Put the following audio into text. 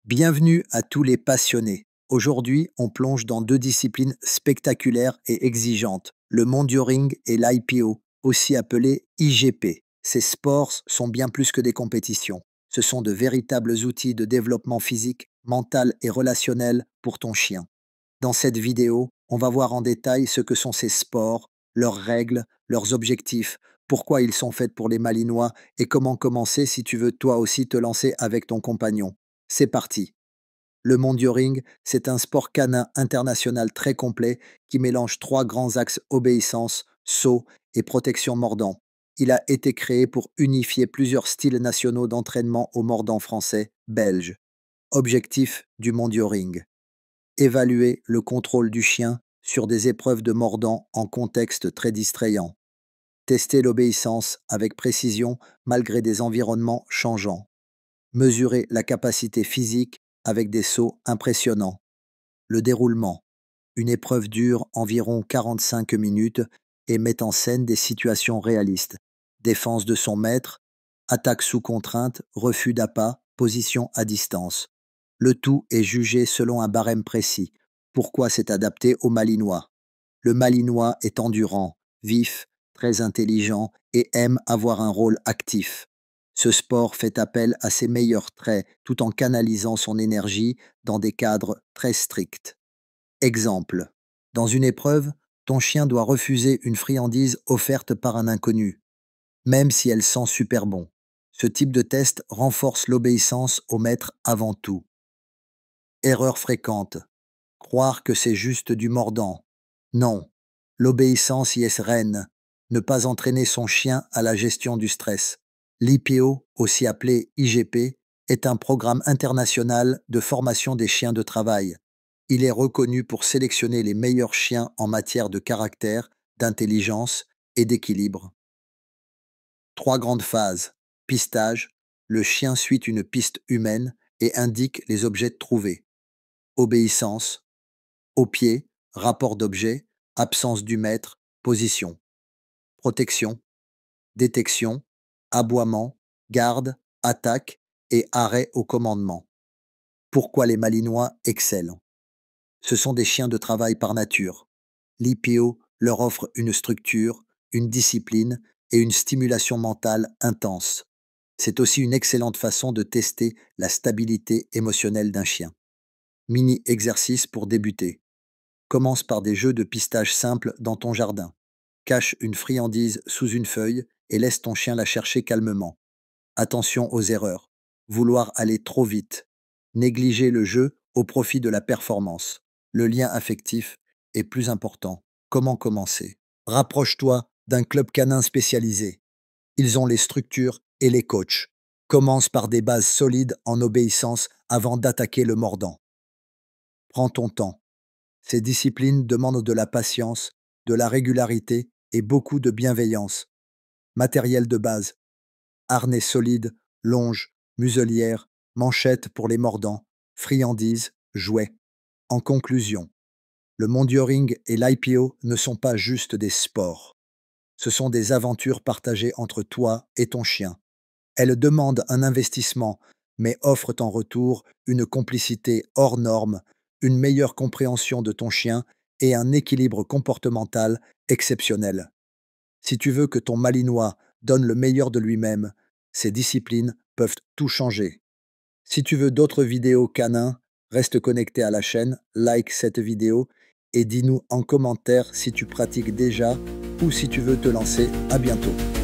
Bienvenue à tous les passionnés. Aujourd'hui, on plonge dans deux disciplines spectaculaires et exigeantes, le Mondioring et l'IPO, aussi appelé IGP. Ces sports sont bien plus que des compétitions. Ce sont de véritables outils de développement physique, mental et relationnel pour ton chien. Dans cette vidéo, on va voir en détail ce que sont ces sports, leurs règles, leurs objectifs, pourquoi ils sont faits pour les Malinois et comment commencer si tu veux toi aussi te lancer avec ton compagnon. C'est parti. Le Mondioring, c'est un sport canin international très complet qui mélange trois grands axes obéissance, saut et protection mordant. Il a été créé pour unifier plusieurs styles nationaux d'entraînement au mordant français, belge. Objectif du Mondioring: évaluer le contrôle du chien sur des épreuves de mordant en contexte très distrayant. Tester l'obéissance avec précision malgré des environnements changeants. Mesurer la capacité physique avec des sauts impressionnants. Le déroulement: une épreuve dure environ 45 minutes et met en scène des situations réalistes. Défense de son maître, attaque sous contrainte, refus d'appât, position à distance. Le tout est jugé selon un barème précis. Pourquoi c'est adapté au Malinois? Le Malinois est endurant, vif, très intelligent et aime avoir un rôle actif. Ce sport fait appel à ses meilleurs traits tout en canalisant son énergie dans des cadres très stricts. Exemple: dans une épreuve, ton chien doit refuser une friandise offerte par un inconnu, même si elle sent super bon. Ce type de test renforce l'obéissance au maître avant tout. Erreur fréquente: croire que c'est juste du mordant. Non, l'obéissance y est reine. Ne pas entraîner son chien à la gestion du stress. L'IPO, aussi appelé IGP, est un programme international de formation des chiens de travail. Il est reconnu pour sélectionner les meilleurs chiens en matière de caractère, d'intelligence et d'équilibre. Trois grandes phases. Pistage: le chien suit une piste humaine et indique les objets trouvés. Obéissance: au pied, rapport d'objet, absence du maître, position. Protection: détection, aboiement, garde, attaque et arrêt au commandement. Pourquoi les Malinois excellent? Ce sont des chiens de travail par nature. L'IPO leur offre une structure, une discipline et une stimulation mentale intense. C'est aussi une excellente façon de tester la stabilité émotionnelle d'un chien. Mini-exercice pour débuter. Commence par des jeux de pistage simples dans ton jardin. Cache une friandise sous une feuille et laisse ton chien la chercher calmement. Attention aux erreurs. Vouloir aller trop vite. Négliger le jeu au profit de la performance. Le lien affectif est plus important. Comment commencer? Rapproche-toi d'un club canin spécialisé. Ils ont les structures et les coachs. Commence par des bases solides en obéissance avant d'attaquer le mordant. Prends ton temps. Ces disciplines demandent de la patience, de la régularité et beaucoup de bienveillance. Matériel de base: harnais solide, longe, muselière, manchette pour les mordants, friandises, jouets. En conclusion, le Mondioring et l'IPO ne sont pas juste des sports. Ce sont des aventures partagées entre toi et ton chien. Elles demandent un investissement, mais offrent en retour une complicité hors norme, une meilleure compréhension de ton chien et un équilibre comportemental exceptionnel. Si tu veux que ton Malinois donne le meilleur de lui-même, ces disciplines peuvent tout changer. Si tu veux d'autres vidéos canins, reste connecté à la chaîne, like cette vidéo et dis-nous en commentaire si tu pratiques déjà ou si tu veux te lancer. À bientôt.